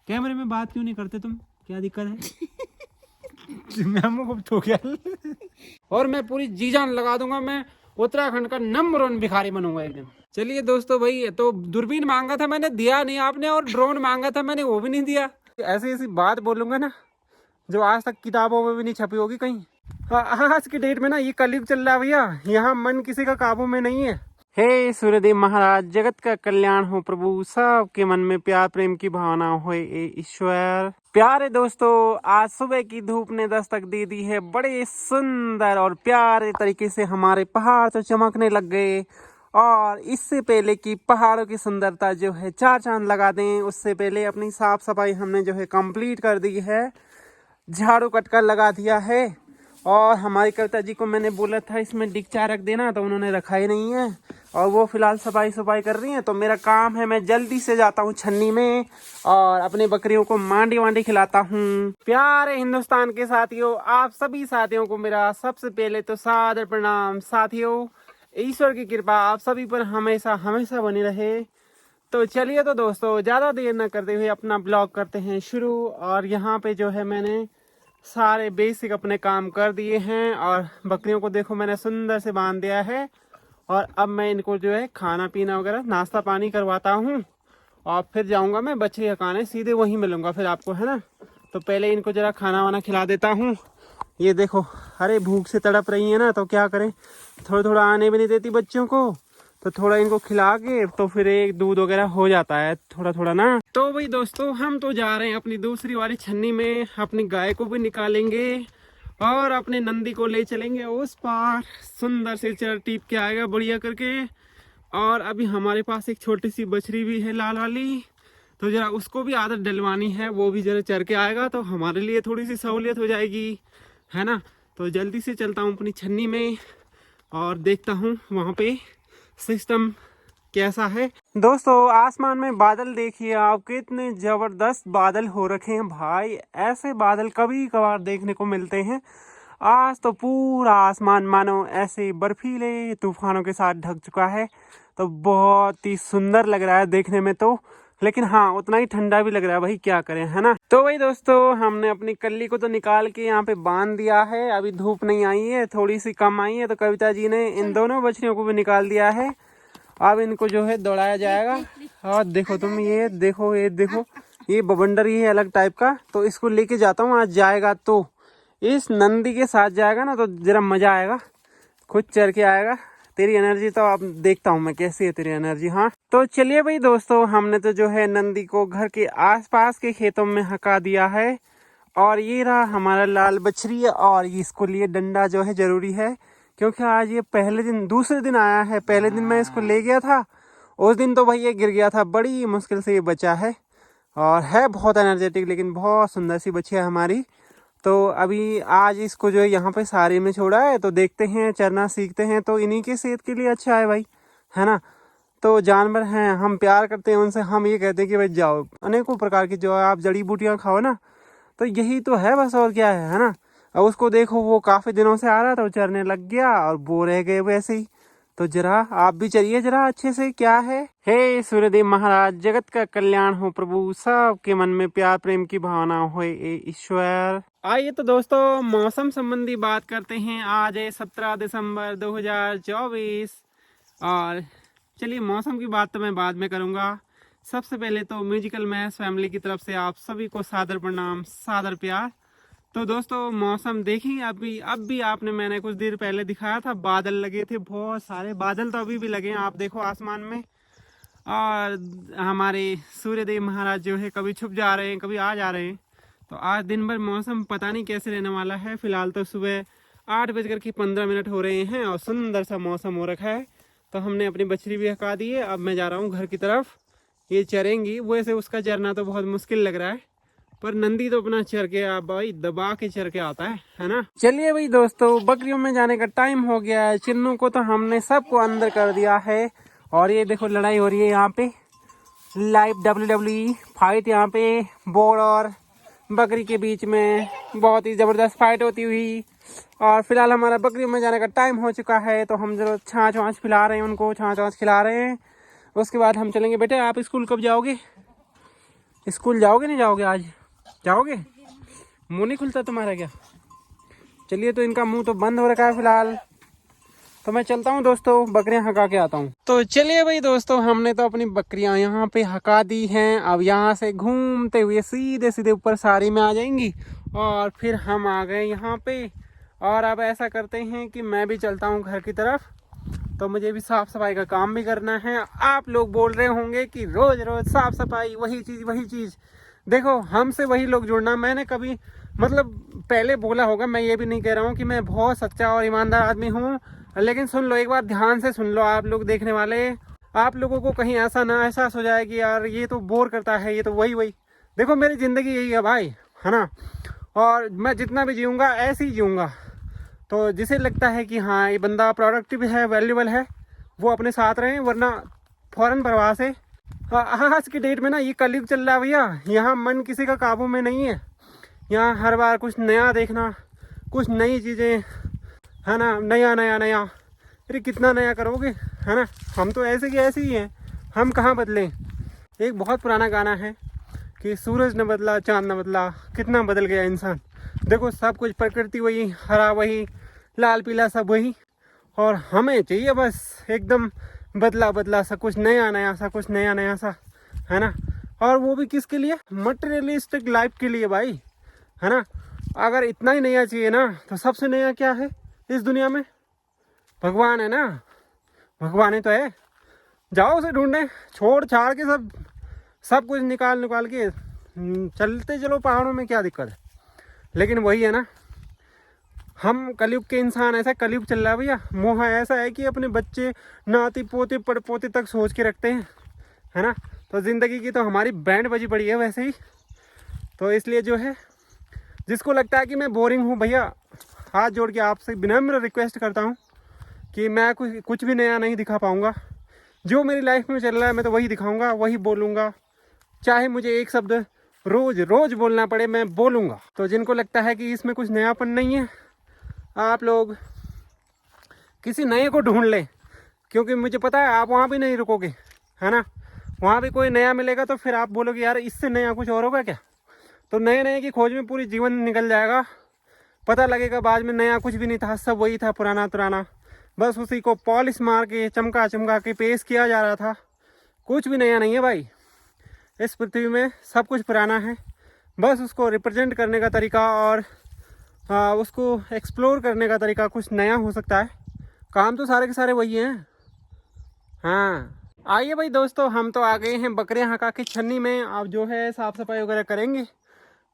कैमरे में बात क्यों नहीं करते तुम, क्या दिक्कत है? मैं को तो क्या और मैं पूरी जी जान लगा दूंगा, मैं उत्तराखंड का नंबर 1 भिखारी बनूंगा एक दिन। चलिए दोस्तों, भाई तो दूरबीन मांगा था मैंने, दिया नहीं आपने, और ड्रोन मांगा था मैंने, वो भी नहीं दिया। ऐसी ऐसी बात बोलूंगा ना जो आज तक किताबों में भी नहीं छपी होगी कहीं। आज की डेट में ना ये कलयुग चल रहा है भैया, यहाँ मन किसी का काबू में नहीं है। हे सूर्यदेव महाराज, जगत का कल्याण हो प्रभु, सबके मन में प्यार प्रेम की भावना हो ईश्वर। प्यारे दोस्तों, आज सुबह की धूप ने दस्तक दे दी है। बड़े सुंदर और प्यारे तरीके से हमारे पहाड़ तो चमकने लग गए, और इससे पहले कि पहाड़ों की सुंदरता जो है चार चांद लगा दें, उससे पहले अपनी साफ सफाई हमने जो है कंप्लीट कर दी है। झाड़ू कटकर लगा दिया है, और हमारी कविता जी को मैंने बोला था इसमें डिगचा रख देना, तो उन्होंने रखा ही नहीं है, और वो फिलहाल सफाई कर रही हैं। तो मेरा काम है, मैं जल्दी से जाता हूँ छन्नी में और अपने बकरियों को मांडी वांडी खिलाता हूँ। प्यारे हिंदुस्तान के साथियों, आप सभी साथियों को मेरा सबसे पहले तो सादर प्रणाम। साथियों, ईश्वर की कृपा आप सभी पर हमेशा हमेशा बनी रहे। तो चलिए तो दोस्तों, ज़्यादा देर न करते हुए अपना ब्लॉग करते हैं शुरू। और यहाँ पे जो है मैंने सारे बेसिक अपने काम कर दिए हैं, और बकरियों को देखो मैंने सुंदर से बांध दिया है। और अब मैं इनको जो है खाना पीना वगैरह नाश्ता पानी करवाता हूँ, और फिर जाऊँगा मैं बछड़ी हकाने, सीधे वहीं मिलूँगा फिर आपको, है ना। तो पहले इनको ज़रा खाना वाना खिला देता हूँ। ये देखो, अरे भूख से तड़प रही है ना, तो क्या करें, थोड़ा थोड़ा आने भी नहीं देती बच्चों को, तो थोड़ा इनको खिला के तो फिर एक दूध वगैरह हो जाता है थोड़ा थोड़ा ना। तो भाई दोस्तों, हम तो जा रहे हैं अपनी दूसरी वाली छन्नी में, अपनी गाय को भी निकालेंगे और अपने नंदी को ले चलेंगे उस पार, सुंदर से चर टीप के आएगा बढ़िया करके। और अभी हमारे पास एक छोटी सी बछड़ी भी है लाल वाली, तो जरा उसको भी आदत डलवानी है, वो भी जरा चर के आएगा तो हमारे लिए थोड़ी सी सहूलियत हो जाएगी, है ना। तो जल्दी से चलता हूँ अपनी छन्नी में और देखता हूँ वहाँ पे सिस्टम कैसा है। दोस्तों, आसमान में बादल देखिए आप, कितने जबरदस्त बादल हो रखे हैं भाई। ऐसे बादल कभी कभार देखने को मिलते हैं। आज तो पूरा आसमान मानो ऐसे बर्फीले तूफानों के साथ ढक चुका है, तो बहुत ही सुंदर लग रहा है देखने में तो। लेकिन हाँ, उतना ही ठंडा भी लग रहा है भाई, क्या करें, है ना। तो वही दोस्तों, हमने अपनी कल्ली को तो निकाल के यहाँ पे बांध दिया है। अभी धूप नहीं आई है, थोड़ी सी कम आई है, तो कविता जी ने इन दोनों बछड़ियों को भी निकाल दिया है। अब इनको जो है दौड़ाया जाएगा। और देखो तुम, ये देखो ये बवंडर ही है अलग टाइप का, तो इसको लेके जाता हूँ। आज जाएगा तो इस नंदी के साथ जाएगा ना, तो जरा मजा आएगा, खुद चढ़ के आएगा। तेरी एनर्जी तो अब देखता हूँ मैं कैसी है तेरी एनर्जी। हाँ, तो चलिए भाई दोस्तों, हमने तो जो है नंदी को घर के आसपास के खेतों में हका दिया है। और ये रहा हमारा लाल बछड़ी, और इसको लिए डंडा जो है जरूरी है, क्योंकि आज ये पहले दिन दूसरे दिन आया है। पहले दिन मैं इसको ले गया था, उस दिन तो भाई ये गिर गया था, बड़ी मुश्किल से ये बचा है, और है बहुत एनर्जेटिक, लेकिन बहुत सुंदर सी बच्ची है हमारी। तो अभी आज इसको जो है यहाँ पे सारे में छोड़ा है, तो देखते हैं, चरना सीखते हैं, तो इन्हीं की सेहत के लिए अच्छा है भाई, है ना। तो जानवर हैं, हम प्यार करते हैं उनसे, हम ये कहते हैं कि भाई जाओ अनेकों प्रकार की जो आप जड़ी बूटियाँ खाओ ना, तो यही तो है बस, और क्या है ना। अब उसको देखो, वो काफी दिनों से आ रहा था, वो चरने लग गया और वो रह गए वैसे ही। तो जरा आप भी चलिए जरा अच्छे से, क्या है। हे सूर्यदेव महाराज, जगत का कल्याण हो प्रभु, सबके मन में प्यार प्रेम की भावना हो ईश्वर। आइए तो दोस्तों, मौसम संबंधी बात करते हैं। आज है 17 दिसंबर 2024, और चलिए मौसम की बात तो मैं बाद में करूँगा। सबसे पहले तो म्यूजिकल मैस फैमिली की तरफ से आप सभी को सादर प्रणाम, सादर प्यार। तो दोस्तों, मौसम देखिए, अब भी आपने, मैंने कुछ देर पहले दिखाया था, बादल लगे थे, बहुत सारे बादल तो अभी भी लगे हैं, आप देखो आसमान में। और हमारे सूर्यदेव महाराज जो है कभी छुप जा रहे हैं, कभी आ जा रहे हैं। तो आज दिन भर मौसम पता नहीं कैसे रहने वाला है। फिलहाल तो सुबह 8:15 हो रहे हैं, और सुंदर सा मौसम हो रखा है। तो हमने अपनी बछड़ी भी हका दी है, अब मैं जा रहा हूँ घर की तरफ। ये चरेंगी, वैसे उसका चरना तो बहुत मुश्किल लग रहा है, पर नंदी तो अपना चर के आप भाई दबा के चर के आता है ना। चलिए भाई दोस्तों, बकरियों में जाने का टाइम हो गया है। चिन्नू को तो हमने सबको अंदर कर दिया है, और ये देखो लड़ाई हो रही है यहाँ पे, लाइव WWE फाइट यहाँ पे बोर और बकरी के बीच में, बहुत ही जबरदस्त फाइट होती हुई। और फिलहाल हमारा बकरियों में जाने का टाइम हो चुका है, तो हम जरूर छाछ वाछ पिला रहे हैं उनको, छाछ वाछ खिला रहे हैं। उसके बाद हम चलेंगे। बेटे आप स्कूल कब जाओगे? स्कूल जाओगे नहीं जाओगे? आज जाओगे? मुंह नहीं खुलता तुम्हारा क्या? चलिए, तो इनका मुंह तो बंद हो रखा है फिलहाल, तो मैं चलता हूँ दोस्तों, बकरियां हका के आता हूँ। तो चलिए भाई दोस्तों, हमने तो अपनी बकरियां यहाँ पे हका दी हैं। अब यहाँ से घूमते हुए सीधे सीधे ऊपर सारी में आ जाएंगी और फिर हम आ गए यहाँ पे। और अब ऐसा करते हैं कि मैं भी चलता हूँ घर की तरफ, तो मुझे भी साफ सफाई का काम भी करना है। आप लोग बोल रहे होंगे कि रोज रोज साफ सफाई, वही चीज। देखो, हमसे वही लोग जुड़ना। मैंने कभी मतलब पहले बोला होगा, मैं ये भी नहीं कह रहा हूँ कि मैं बहुत सच्चा और ईमानदार आदमी हूँ, लेकिन सुन लो, एक बार ध्यान से सुन लो आप लोग देखने वाले। आप लोगों को कहीं ऐसा ना एहसास हो जाए कि यार ये तो बोर करता है, ये तो वही। देखो, मेरी ज़िंदगी यही है भाई, है ना। और मैं जितना भी जीऊँगा ऐसे ही जीऊँगा। तो जिसे लगता है कि हाँ ये बंदा प्रोडक्टिव है, वैल्यूबल है, वो अपने साथ रहें, वरना फ़ौरन परवाह से। आज की डेट में ना ये कलयुग चल रहा है भैया, यहाँ मन किसी का काबू में नहीं है। यहाँ हर बार कुछ नया देखना, कुछ नई चीज़ें, है ना, नया। अरे कितना नया करोगे, है ना। हम तो ऐसे की ऐसे ही हैं, हम कहाँ बदलें। एक बहुत पुराना गाना है कि सूरज न बदला, चाँद न बदला, कितना बदल गया इंसान। देखो, सब कुछ प्रकृति वही, हरा वही, लाल पीला सब वही, और हमें चाहिए बस एकदम बदला सा कुछ नया सा, है ना। और वो भी किसके लिए? मटेरियलिस्टिक लाइफ के लिए भाई, है ना। अगर इतना ही नया चाहिए ना, तो सबसे नया क्या है इस दुनिया में? भगवान है ना, भगवान ही तो है। जाओ उसे ढूंढने, छोड़ छाड़ के सब कुछ निकाल के चलते चलो पहाड़ों में, क्या दिक्कत है। लेकिन वही है ना, हम कलयुग के इंसान, ऐसा कलयुग चल रहा है भैया। मोह ऐसा है कि अपने बच्चे, नाती पोते पड़पोते तक सोच के रखते हैं, है ना। तो ज़िंदगी की तो हमारी बैंड बजी पड़ी है वैसे ही। तो इसलिए जो है, जिसको लगता है कि मैं बोरिंग हूँ भैया, हाथ जोड़ के आपसे विनम्र रिक्वेस्ट करता हूँ कि मैं कुछ भी नया नहीं दिखा पाऊँगा। जो मेरी लाइफ में चल रहा है मैं तो वही दिखाऊँगा, वही बोलूँगा। चाहे मुझे एक शब्द रोज बोलना पड़े, मैं बोलूँगा। तो जिनको लगता है कि इसमें कुछ नयापन नहीं है, आप लोग किसी नए को ढूंढ लें, क्योंकि मुझे पता है आप वहाँ भी नहीं रुकोगे, है ना। वहाँ भी कोई नया मिलेगा तो फिर आप बोलोगे यार इससे नया कुछ और होगा क्या। तो नए की खोज में पूरी जीवन निकल जाएगा, पता लगेगा बाद में नया कुछ भी नहीं था, सब वही था, पुराना। बस उसी को पॉलिश मार के चमका के पेश किया जा रहा था। कुछ भी नया नहीं है भाई, इस पृथ्वी में सब कुछ पुराना है। बस उसको रिप्रेजेंट करने का तरीका और उसको एक्सप्लोर करने का तरीका कुछ नया हो सकता है। काम तो सारे के सारे वही हैं। हाँ, आइए भाई दोस्तों, हम तो आ गए हैं बकरियां हका के छन्नी में। अब जो है साफ़ सफाई वगैरह करेंगे,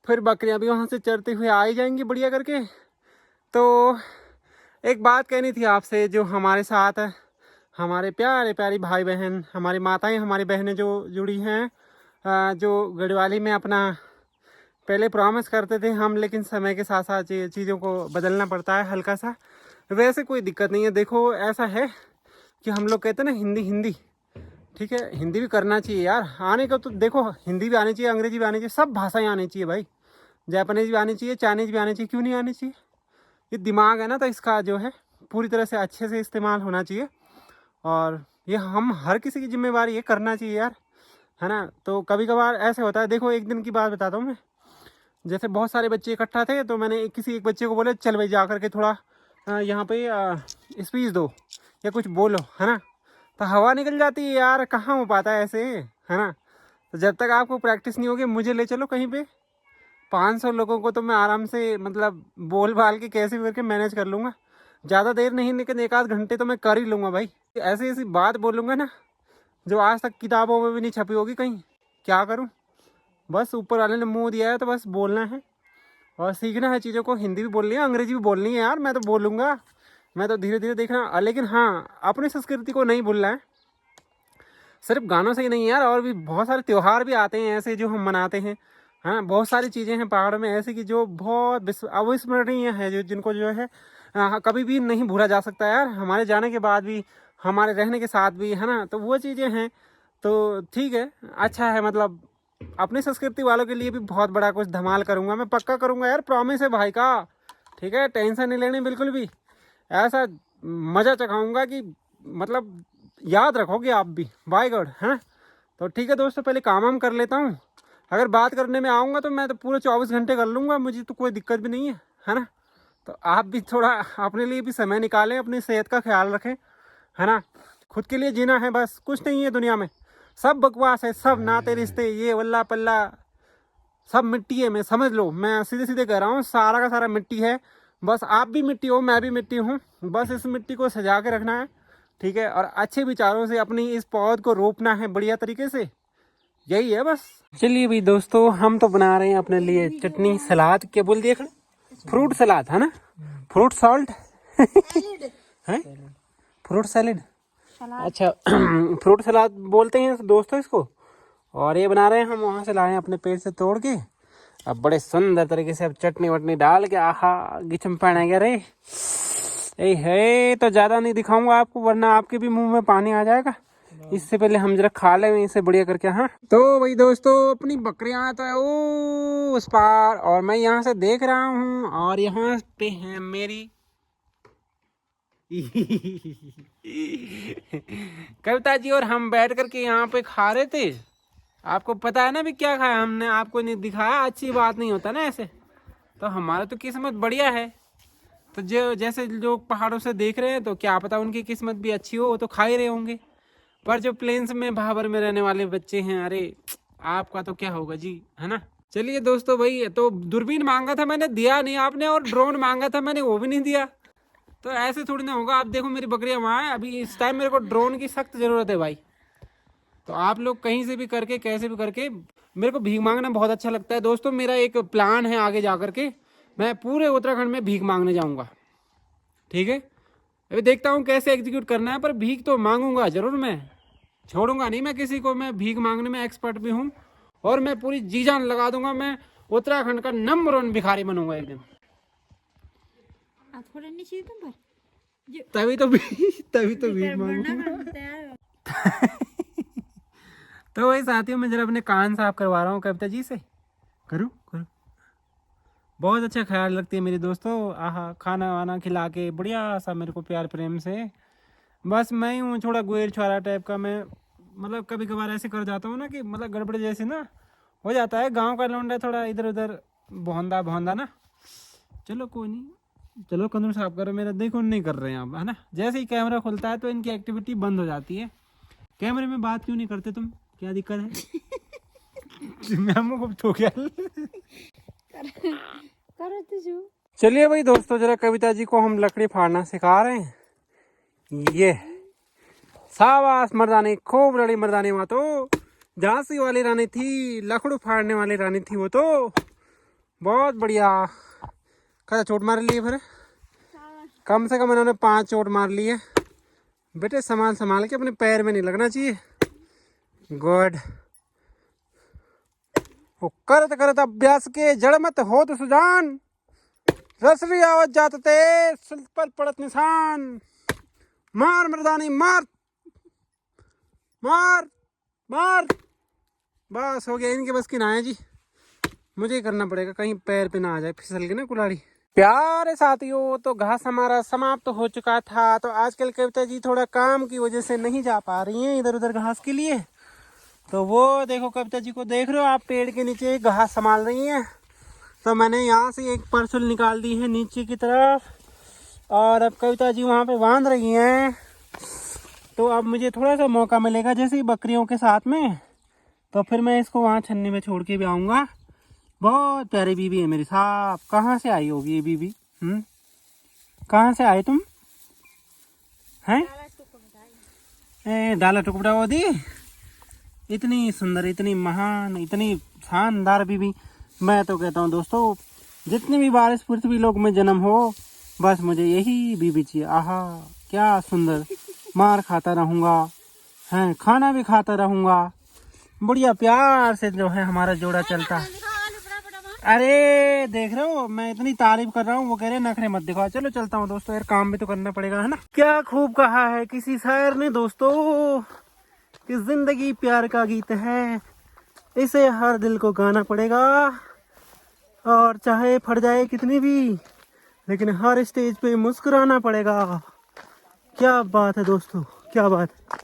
फिर बकरियां भी वहाँ से चरते हुए आ ही जाएंगी बढ़िया करके। तो एक बात कहनी थी आपसे, जो हमारे साथ हमारे प्यारे भाई बहन, हमारी माताएं, हमारी बहनें जो जुड़ी हैं, जो गढ़वाली में अपना पहले प्रॉमिस करते थे हम, लेकिन समय के साथ साथ चीज़ों को बदलना पड़ता है हल्का सा। वैसे कोई दिक्कत नहीं है। देखो, ऐसा है कि हम लोग कहते हैं ना हिंदी, ठीक है, हिंदी भी करना चाहिए यार। आने का तो देखो, हिंदी भी आनी चाहिए, अंग्रेजी भी आनी चाहिए, सब भाषाएं आनी चाहिए भाई। जापानीज भी आनी चाहिए, चाइनीज भी आनी चाहिए, क्यों नहीं आनी चाहिए। ये दिमाग है ना, तो इसका जो है पूरी तरह से अच्छे से इस्तेमाल होना चाहिए। और ये हम हर किसी की जिम्मेवारी है, करना चाहिए यार, है ना। तो कभी कभार ऐसे होता है। देखो, एक दिन की बात बताता हूँ मैं। जैसे बहुत सारे बच्चे इकट्ठा थे, तो मैंने किसी एक बच्चे को बोला चल भाई जा करके थोड़ा यहाँ पे स्पीच दो या कुछ बोलो, है ना। तो हवा निकल जाती है यार, कहाँ हो पाता है ऐसे, है ना। तो जब तक आपको प्रैक्टिस नहीं होगी, मुझे ले चलो कहीं पे, 500 लोगों को तो मैं आराम से मतलब बोल बाल के कैसे भी करके मैनेज कर लूँगा। ज़्यादा देर नहीं, लेकिन 1 आध घंटे तो मैं कर ही लूँगा भाई। ऐसी बात बोलूँगा ना, जो आज तक किताबों में भी नहीं छपी होगी कहीं। क्या करूँ, बस ऊपर वाले ने मुँह दिया है तो बस बोलना है और सीखना है चीज़ों को। हिंदी भी बोलनी है, अंग्रेजी भी बोलनी है यार, मैं तो बोलूँगा, मैं तो धीरे धीरे देखना। लेकिन हाँ, अपनी संस्कृति को नहीं भूलना है। सिर्फ गानों से ही नहीं यार, और भी बहुत सारे त्यौहार भी आते हैं ऐसे जो हम मनाते हैं, हाँ। बहुत सारी चीज़ें हैं पहाड़ों में ऐसे कि जो बहुत अविस्मरणीय है, जो जिनको जो है कभी भी नहीं भूला जा सकता यार, हमारे जाने के बाद भी, हमारे रहने के साथ भी, है ना। तो वो चीज़ें हैं। तो ठीक है, अच्छा है, मतलब अपनी संस्कृति वालों के लिए भी बहुत बड़ा कुछ धमाल करूँगा मैं, पक्का करूँगा यार, प्रॉमिस है भाई का, ठीक है। टेंशन नहीं लेनी बिल्कुल भी। ऐसा मज़ा चखाऊँगा कि मतलब याद रखोगे आप भी, बाय गॉड, है ना। तो ठीक है दोस्तों, पहले काम कर लेता हूँ। अगर बात करने में आऊँगा तो मैं तो पूरे 24 घंटे कर लूँगा, मुझे तो कोई दिक्कत भी नहीं है ना। तो आप भी थोड़ा अपने लिए भी समय निकालें, अपनी सेहत का ख्याल रखें, है ना। खुद के लिए जीना है बस, कुछ नहीं है दुनिया में, सब बकवास है, सब नाते रिश्ते ये वल्ला पल्ला सब मिट्टी है। मैं समझ लो, मैं सीधे सीधे कह रहा हूँ, सारा का सारा मिट्टी है। बस आप भी मिट्टी हो, मैं भी मिट्टी हूँ, बस इस मिट्टी को सजा के रखना है, ठीक है। और अच्छे विचारों से अपनी इस पौध को रोपना है बढ़िया तरीके से, यही है बस। चलिए भाई दोस्तों, हम तो बना रहे हैं अपने लिए चटनी सलाद, क्या बोल दिया, फ्रूट सलाद है ना, फ्रूट सॉल्ट है, फ्रूट सैलेड, अच्छा फ्रूट सलाद बोलते हैं दोस्तों इसको। और ये बना रहे हैं हम, वहाँ से लाए हैं अपने पेड़ से तोड़ के। अब बड़े सुंदर तरीके से अब चटनी वटनी डाल के, आहा गिचम पाएंगे रे है। तो ज़्यादा नहीं दिखाऊंगा आपको, वरना आपके भी मुंह में पानी आ जाएगा। इससे पहले हम जरा खा ले इसे बढ़िया करके। हाँ तो भाई दोस्तों, अपनी बकरियां तो ओ उस पार, और मैं यहाँ से देख रहा हूँ, और यहाँ पे है मेरी कविता जी, और हम बैठ करके यहाँ पे खा रहे थे। आपको पता है ना भी क्या खाया हमने, आपको नहीं दिखाया, अच्छी बात नहीं होता ना ऐसे। तो हमारा तो किस्मत बढ़िया है, तो जो जैसे लोग पहाड़ों से देख रहे हैं तो क्या पता उनकी किस्मत भी अच्छी हो, वो तो खा ही रहे होंगे। पर जो प्लेन्स में भाबर में रहने वाले बच्चे हैं, अरे आपका तो क्या होगा जी, है ना। चलिए दोस्तों भाई, तो दूरबीन मांगा था मैंने, दिया नहीं आपने, और ड्रोन मांगा था मैंने, वो भी नहीं दिया। तो ऐसे थोड़ी ना होगा। आप देखो मेरी बकरियां वहाँ है, अभी इस टाइम मेरे को ड्रोन की सख्त जरूरत है भाई। तो आप लोग कहीं से भी करके, कैसे भी करके, मेरे को भीख मांगना बहुत अच्छा लगता है दोस्तों। मेरा एक प्लान है, आगे जा करके मैं पूरे उत्तराखंड में भीख मांगने जाऊंगा, ठीक है। अभी देखता हूँ कैसे एग्जीक्यूट करना है, पर भीख तो मांगूंगा जरूर, मैं छोड़ूंगा नहीं मैं किसी को। मैं भीख मांगने में एक्सपर्ट भी हूँ, और मैं पूरी जी जान लगा दूंगा। मैं उत्तराखंड का नंबर 1 भिखारी बनूंगा एक दिन। तभी तो भीख मांगूंगा। तो वही साथियों, मैं जरा अपने कान साफ करवा रहा हूँ कविता जी से। करूँ बहुत अच्छा ख्याल रखती है मेरी दोस्तों, आहा खाना वाना खिला के बढ़िया सा मेरे को प्यार प्रेम से। बस मैं ही हूँ थोड़ा गुएर छुआरा टाइप का। मैं मतलब कभी कभार ऐसे कर जाता हूँ ना कि मतलब गड़बड़ जैसे ना हो जाता है। गांव का लौंडा थोड़ा इधर उधर भौंदा ना। चलो कोई नहीं, चलो कंदूर साफ करो मेरा। देखो नहीं कर रहे हैं आप, है ना। जैसे ही कैमरा खुलता है तो इनकी एक्टिविटी बंद हो जाती है। कैमरे में बात क्यों नहीं करते तुम, क्या दिक्कत है? मैं को तो क्या चलिए भाई दोस्तों, जरा कविता जी को हम लकड़ी फाड़ना सिखा रहे हैं। ये शाबाश मर्दानी, खूब लड़ी मर्दानी। वहाँ तो झांसी वाली रानी थी, लकड़ू फाड़ने वाली रानी थी वो तो, बहुत बढ़िया। कैसा चोट मार ली फिर? कम से कम इन्होंने 5 चोट मार ली है। बेटे संभाल के, अपने पैर में नहीं लगना चाहिए। गुड। वो करत अभ्यास के जड़ मत हो तो सुजान, रसरी आवत जात ते सुल पर पड़त निशान। मार मर्दानी मार मार मार। बस हो गया, इनके बस की ना है जी, मुझे ही करना पड़ेगा, कहीं पैर पे ना आ जाए फिसल के ना कुल्हाड़ी। प्यारे साथियों, तो घास हमारा समाप्त हो चुका था। तो आजकल कविता जी थोड़ा काम की वजह से नहीं जा पा रही हैं इधर उधर घास के लिए। तो वो देखो कविता जी को देख रहे हो आप, पेड़ के नीचे घास संभाल रही हैं। तो मैंने यहाँ से एक परसुल निकाल दी है नीचे की तरफ, और अब कविता जी वहाँ पे बांध रही हैं। तो अब मुझे थोड़ा सा मौका मिलेगा जैसे ही बकरियों के साथ में, तो फिर मैं इसको वहाँ छन्नी में छोड़ के भी आऊँगा। बहुत प्यारी बीबी है मेरी साहब। कहाँ से आई होगी ये बीबी? कहाँ से आए तुम? हैं डाला टुकड़ा वो दी, इतनी सुंदर, इतनी महान, इतनी शानदार बीबी। मैं तो कहता हूँ दोस्तों, जितनी भी बारिश पृथ्वी लोक में जन्म हो, बस मुझे यही बीबी चाहिए। आहा क्या सुंदर। मार खाता रहूँगा, हैं खाना भी खाता रहूँगा, बढ़िया प्यार से जो है हमारा जोड़ा चलता है। अरे देख रहे हो, मैं इतनी तारीफ कर रहा हूँ, वो कह रहे नखरे मत दिखाओ। चलो चलता हूँ दोस्तों, यार काम भी तो करना पड़ेगा, है ना। क्या खूब कहा है किसी शायर ने दोस्तों कि जिंदगी प्यार का गीत है, इसे हर दिल को गाना पड़ेगा। और चाहे फट जाए कितनी भी, लेकिन हर स्टेज पे मुस्कुराना पड़ेगा। क्या बात है दोस्तों, क्या बात है।